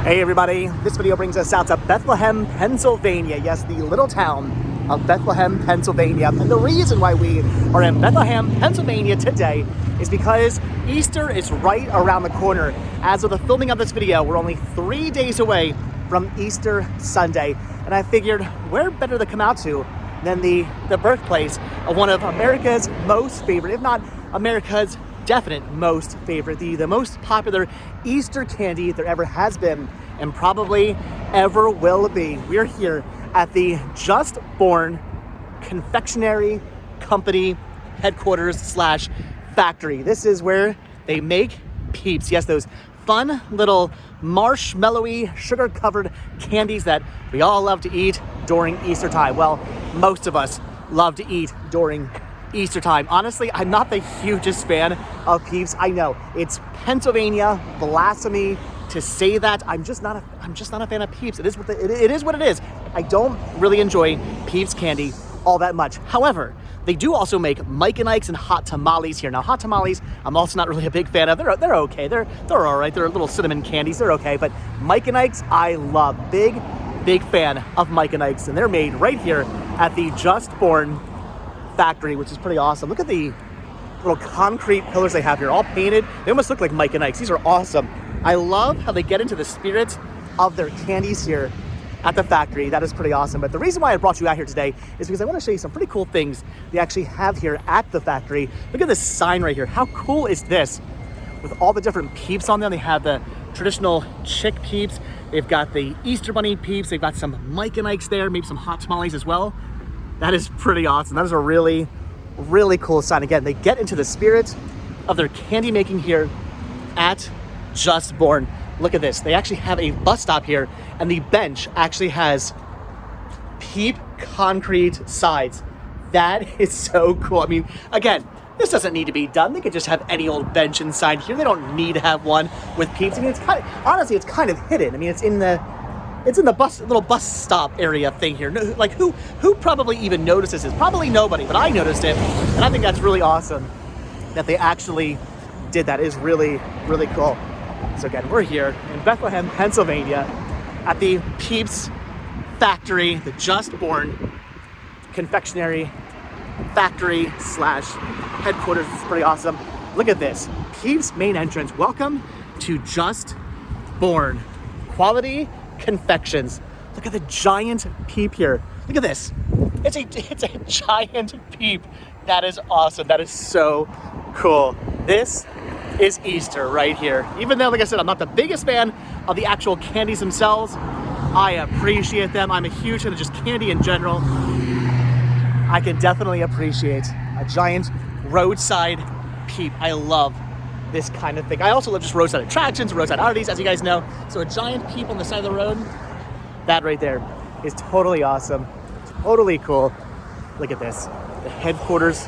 Hey everybody, this video brings us out to Bethlehem, Pennsylvania. Yes, the little town of Bethlehem, Pennsylvania. And the reason why we are in Bethlehem, Pennsylvania today is because Easter is right around the corner. As of the filming of this video, we're only 3 days away from Easter Sunday. And I figured, where better to come out to than the birthplace of one of America's most favorite, if not America's definite most favorite, the most popular Easter candy there ever has been and probably ever will be. We're here at the Just Born Confectionery Company headquarters slash factory. This is where they make Peeps. Yes, those fun little marshmallowy, sugar-covered candies that we all love to eat during Easter time. Well, most of us love to eat during Easter time. Honestly, I'm not the hugest fan of Peeps. I know it's Pennsylvania, blasphemy to say that. I'm just not a fan of Peeps. It is what it is. I don't really enjoy Peeps candy all that much. However, they do also make Mike and Ikes and hot tamales here. Now, hot tamales, I'm also not really a big fan of. They're okay. They're all right. They're little cinnamon candies. They're okay. But Mike and Ikes, I love. Big fan of Mike and Ikes, and they're made right here at the Just Born factory, which is pretty awesome. Look at the little concrete pillars they have here, all painted. They almost look like Mike and Ikes. These are awesome. I love how they get into the spirit of their candies here at the factory. That is pretty awesome. But the reason why I brought you out here today is because I want to show you some pretty cool things they actually have here at the factory. Look at this sign right here. How cool is this? With all the different Peeps on them. They have the traditional chick Peeps. They've got the Easter Bunny Peeps. They've got some Mike and Ikes there, maybe some hot tamales as well. That is pretty awesome. That is a really cool sign. Again, they get into the spirit of their candy making here at Just Born. Look at this. They actually have a bus stop here, and the bench actually has Peep concrete sides. That is so cool. I mean, again, this doesn't need to be done. They could just have any old bench inside here. They don't need to have one with Peeps. I mean, honestly, it's kind of hidden. I mean, it's in the little bus stop area thing here. Like, who probably even notices this? Probably nobody, but I noticed it, and I think that's really awesome that they actually did that. It is really cool. So again, we're here in Bethlehem, Pennsylvania at the Peeps factory, the Just Born Confectionery factory slash headquarters. It's pretty awesome. Look at this. Peeps main entrance. Welcome to Just Born Quality Confections. Look at the giant Peep here. Look at this. It's a giant Peep. That is awesome. That is so cool. This is Easter right here. Even though, like I said, I'm not the biggest fan of the actual candies themselves, I appreciate them. I'm a huge fan of just candy in general. I can definitely appreciate a giant roadside Peep. I love this kind of thing. I also love just roadside attractions, roadside oddities, as you guys know. So a giant Peep on the side of the road, that right there is totally awesome. Totally cool. Look at this, the headquarters.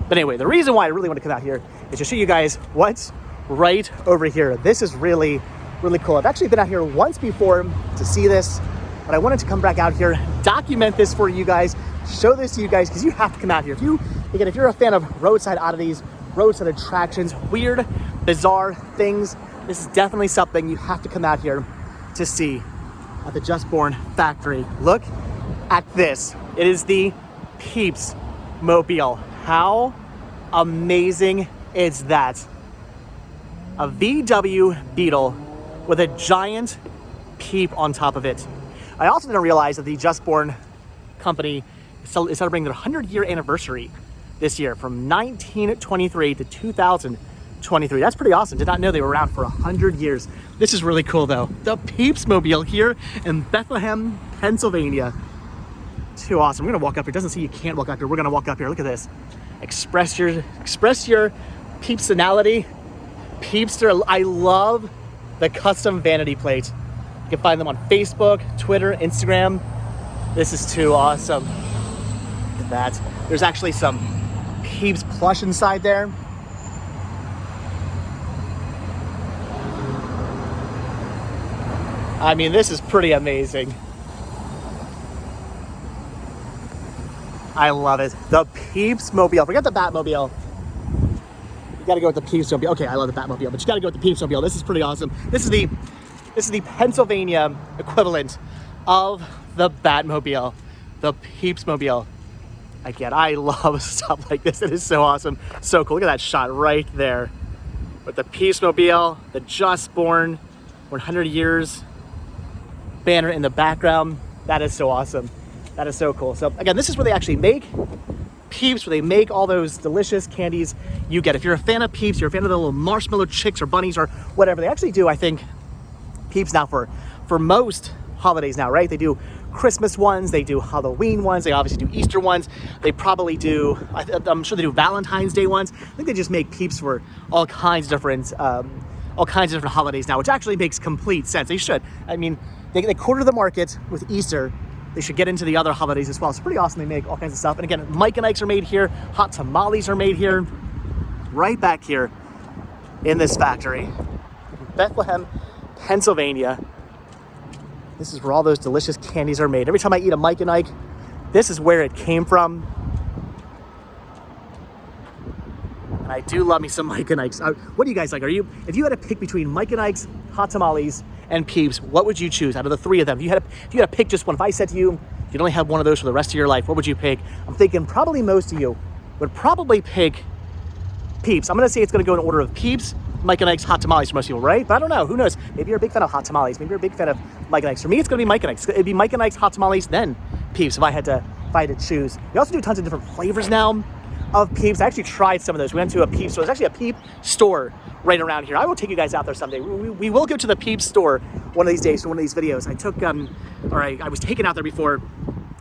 But anyway, the reason why I really want to come out here is to show you guys what's right over here. This is really cool. I've actually been out here once before to see this, but I wanted to come back out here, document this for you guys, show this to you guys, because you have to come out here. If you're a fan of roadside oddities, roadside attractions, weird, bizarre things, this is definitely something you have to come out here to see at the Just Born factory. Look at this. It is the Peepsmobile. How amazing is that? A VW Beetle with a giant Peep on top of it. I also didn't realize that the Just Born company is celebrating their 100-year anniversary this year, from 1923 to 2023. That's pretty awesome. Did not know they were around for 100 years. This is really cool though. The Peepsmobile here in Bethlehem, Pennsylvania. Too awesome. We're gonna walk up here. It doesn't say you can't walk up here. We're gonna walk up here. Look at this. Express your Peepsonality. Peepster. I love the custom vanity plate. You can find them on Facebook, Twitter, Instagram. This is too awesome. Look at that. There's actually some Peeps plush inside there. I mean, this is pretty amazing. I love it. The Peepsmobile. Forget the Batmobile. You gotta go with the Peepsmobile. Okay, I love the Batmobile, but you gotta go with the Peepsmobile. This is pretty awesome. This is the Pennsylvania equivalent of the Batmobile, the Peepsmobile. Again, I love stuff like this. It is so awesome, so cool. Look at that shot right there with the Peepsmobile, the Just Born 100 years banner in the background. That is so awesome. That is so cool. So again, this is where they actually make Peeps, where they make all those delicious candies you get. If you're a fan of Peeps, you're a fan of the little marshmallow chicks or bunnies or whatever, they actually do, I think, Peeps now for most holidays now, right? They do Christmas ones, they do Halloween ones, they obviously do Easter ones, they probably do, I'm sure they do Valentine's Day ones. I think they just make Peeps for all kinds of different holidays now, which actually makes complete sense. They should. I mean, they quarter the market with Easter. They should get into the other holidays as well. It's pretty awesome. They make all kinds of stuff. And again, Mike and Ikes are made here. Hot tamales are made here, right back here in this factory, Bethlehem, Pennsylvania. This is where all those delicious candies are made. Every time I eat a Mike and Ike, this is where it came from. And I do love me some Mike and Ikes. What do you guys like? If you had to pick between Mike and Ike's, hot tamales, and Peeps, what would you choose out of the three of them? If you had to pick just one, if I said to you, you'd only have one of those for the rest of your life, what would you pick? I'm thinking probably most of you would probably pick Peeps. I'm gonna say it's gonna go in order of Peeps, Mike and Ike's, hot tamales for most people, right? But I don't know, who knows? Maybe you're a big fan of hot tamales. Maybe you're a big fan of Mike and Ike's. For me, it's gonna be Mike and Ike's. It'd be Mike and Ike's, hot tamales, then Peeps if I had to choose. We also do tons of different flavors now of Peeps. I actually tried some of those. We went to a Peep store. There's actually a Peep store right around here. I will take you guys out there someday. We will go to the Peep store one of these days for one of these videos. I was taken out there before,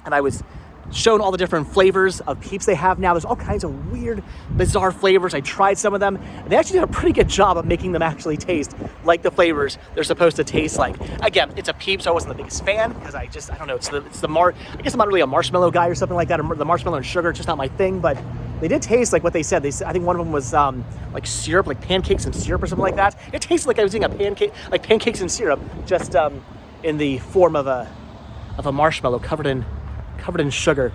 and I was shown all the different flavors of Peeps they have now. There's all kinds of weird, bizarre flavors. I tried some of them, and they actually did a pretty good job of making them actually taste like the flavors they're supposed to taste like. Again, it's a Peep, so I wasn't the biggest fan because I don't know, I guess I'm not really a marshmallow guy or something like that, or the marshmallow and sugar, it's just not my thing, but they did taste like what they said. I think one of them was like syrup, like pancakes and syrup or something like that. It tasted like I was eating pancakes and syrup, just in the form of a marshmallow covered in sugar.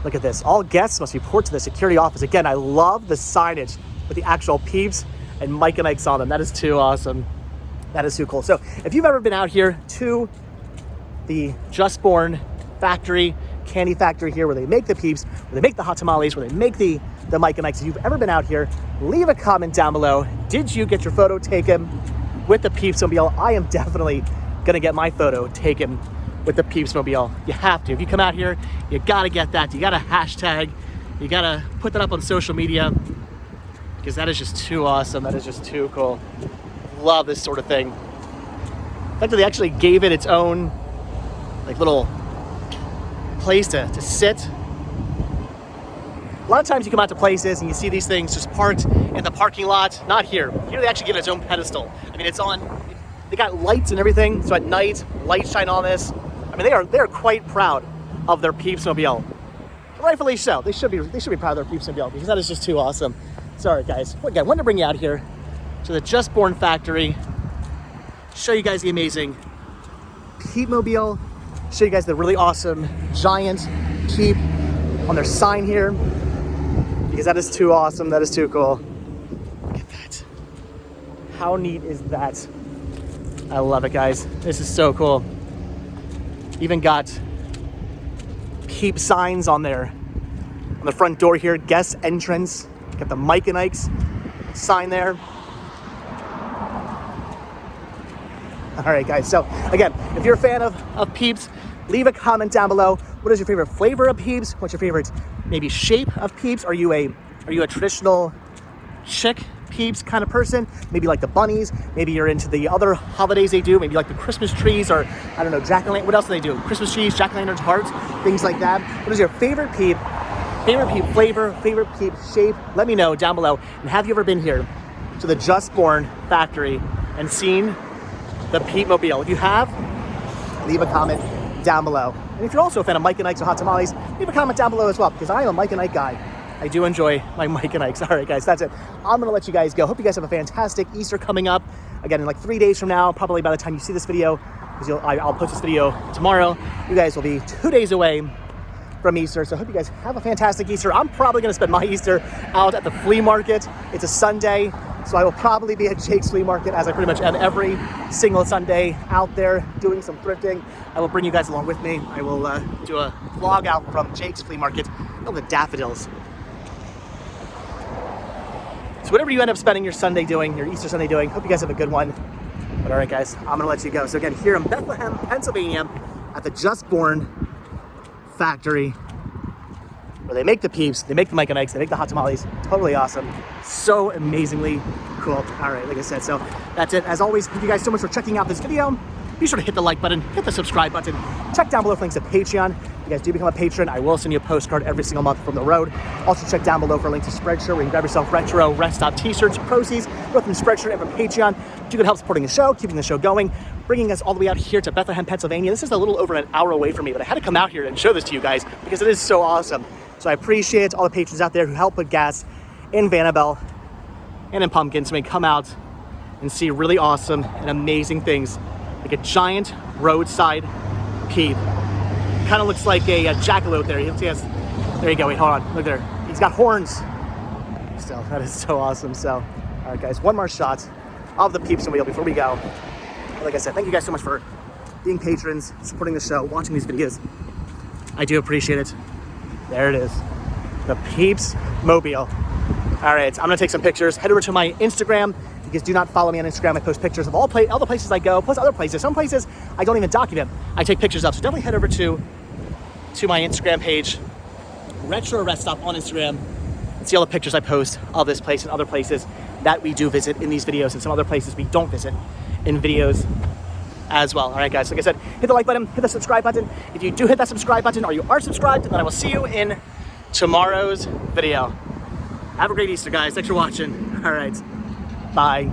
Look at this. All guests must report to the security office. Again, I love the signage with the actual Peeps and Mike and Ike's on them. That is too awesome. That is too cool. So if you've ever been out here to the Just Born factory, candy factory here, where they make the Peeps, where they make the hot tamales, where they make the Mike and Ike's, if you've ever been out here, leave a comment down below. Did you get your photo taken with the Peepsmobile? I am definitely gonna get my photo taken with the Peepsmobile. You have to. If you come out here, you gotta get that. You gotta hashtag, you gotta put that up on social media, because that is just too awesome. That is just too cool. Love this sort of thing. The fact that they actually gave it its own like little place to sit. A lot of times you come out to places and you see these things just parked in the parking lot. Not here. Here they actually give it its own pedestal. I mean, they got lights and everything, so at night, lights shine on this. I mean, they are quite proud of their Peepsmobile. Rightfully so. They should be proud of their Peepsmobile, because that is just too awesome. Sorry guys. Again, wanted to bring you out here to the Just Born factory, show you guys the amazing Peepsmobile, show you guys the really awesome giant Peep on their sign here, because that is too awesome. That is too cool. Look at that. How neat is that? I love it, guys. This is so cool. Even got Peep signs on there, on the front door here, guest entrance. Got the Mike and Ike's sign there. All right, guys. So again, if you're a fan of Peeps, leave a comment down below. What is your favorite flavor of Peeps? What's your favorite maybe shape of Peeps? Are you a traditional chick Peeps kind of person? Maybe like the bunnies. Maybe you're into the other holidays they do. Maybe like the Christmas trees, or I don't know, jack-o'-lantern. What else do they do? Christmas trees, jack-o'-lanterns, hearts, things like that. What is your favorite Peep? Favorite Peep flavor, favorite Peep shape? Let me know down below. And have you ever been here to the Just Born factory and seen the Peepsmobile? If you have, leave a comment down below. And if you're also a fan of Mike and Ike's or hot tamales, leave a comment down below as well, because I am a Mike and Ike guy. I do enjoy my Mike and Ike's. All right, guys, that's it. I'm gonna let you guys go. Hope you guys have a fantastic Easter coming up. Again, in like 3 days from now, probably by the time you see this video, because I'll post this video tomorrow, you guys will be 2 days away from Easter. So I hope you guys have a fantastic Easter. I'm probably gonna spend my Easter out at the flea market. It's a Sunday, so I will probably be at Jake's flea market, as I pretty much am every single Sunday, out there doing some thrifting. I will bring you guys along with me. I will do a vlog out from Jake's flea market. Oh, the daffodils. So whatever you end up spending your Sunday doing, your Easter Sunday doing, hope you guys have a good one. But all right, guys, I'm gonna let you go. So again, here in Bethlehem, Pennsylvania, at the Just Born factory, where they make the Peeps, they make the Mike and Ikes, they make the hot tamales. Totally awesome. So amazingly cool. All right, like I said, so that's it. As always, thank you guys so much for checking out this video. Be sure to hit the like button, hit the subscribe button. Check down below for links to Patreon. If you guys do become a patron, I will send you a postcard every single month from the road. Also check down below for links to Spreadshirt, where you can grab yourself retro rest stop t-shirts, proceeds, both from Spreadshirt and from Patreon. You can help supporting the show, keeping the show going, bringing us all the way out here to Bethlehem, Pennsylvania. This is a little over an hour away from me, but I had to come out here and show this to you guys because it is so awesome. So I appreciate all the patrons out there who help put gas in Vanabelle and in Pumpkin, so we can come out and see really awesome and amazing things, like a giant roadside Peep. Kind of looks like a jackalope there. Yes, there you go. Wait, hold on. Look there. He's got horns. So that is so awesome. So, all right, guys, one more shot of the Peepsmobile before we go. Like I said, thank you guys so much for being patrons, supporting the show, watching these videos. I do appreciate it. There it is, the Peepsmobile. All right, I'm gonna take some pictures. Head over to my Instagram. If you guys do not follow me on Instagram, I post pictures of all the places I go, plus other places. Some places I don't even document. I take pictures of. So definitely head over to my Instagram page, Retro Rest Stop on Instagram, and see all the pictures I post of this place and other places that we do visit in these videos, and some other places we don't visit in videos as well. All right, guys, like I said, hit the like button, hit the subscribe button. If you do hit that subscribe button, or you are subscribed, then I will see you in tomorrow's video. Have a great Easter, guys. Thanks for watching. All right, bye.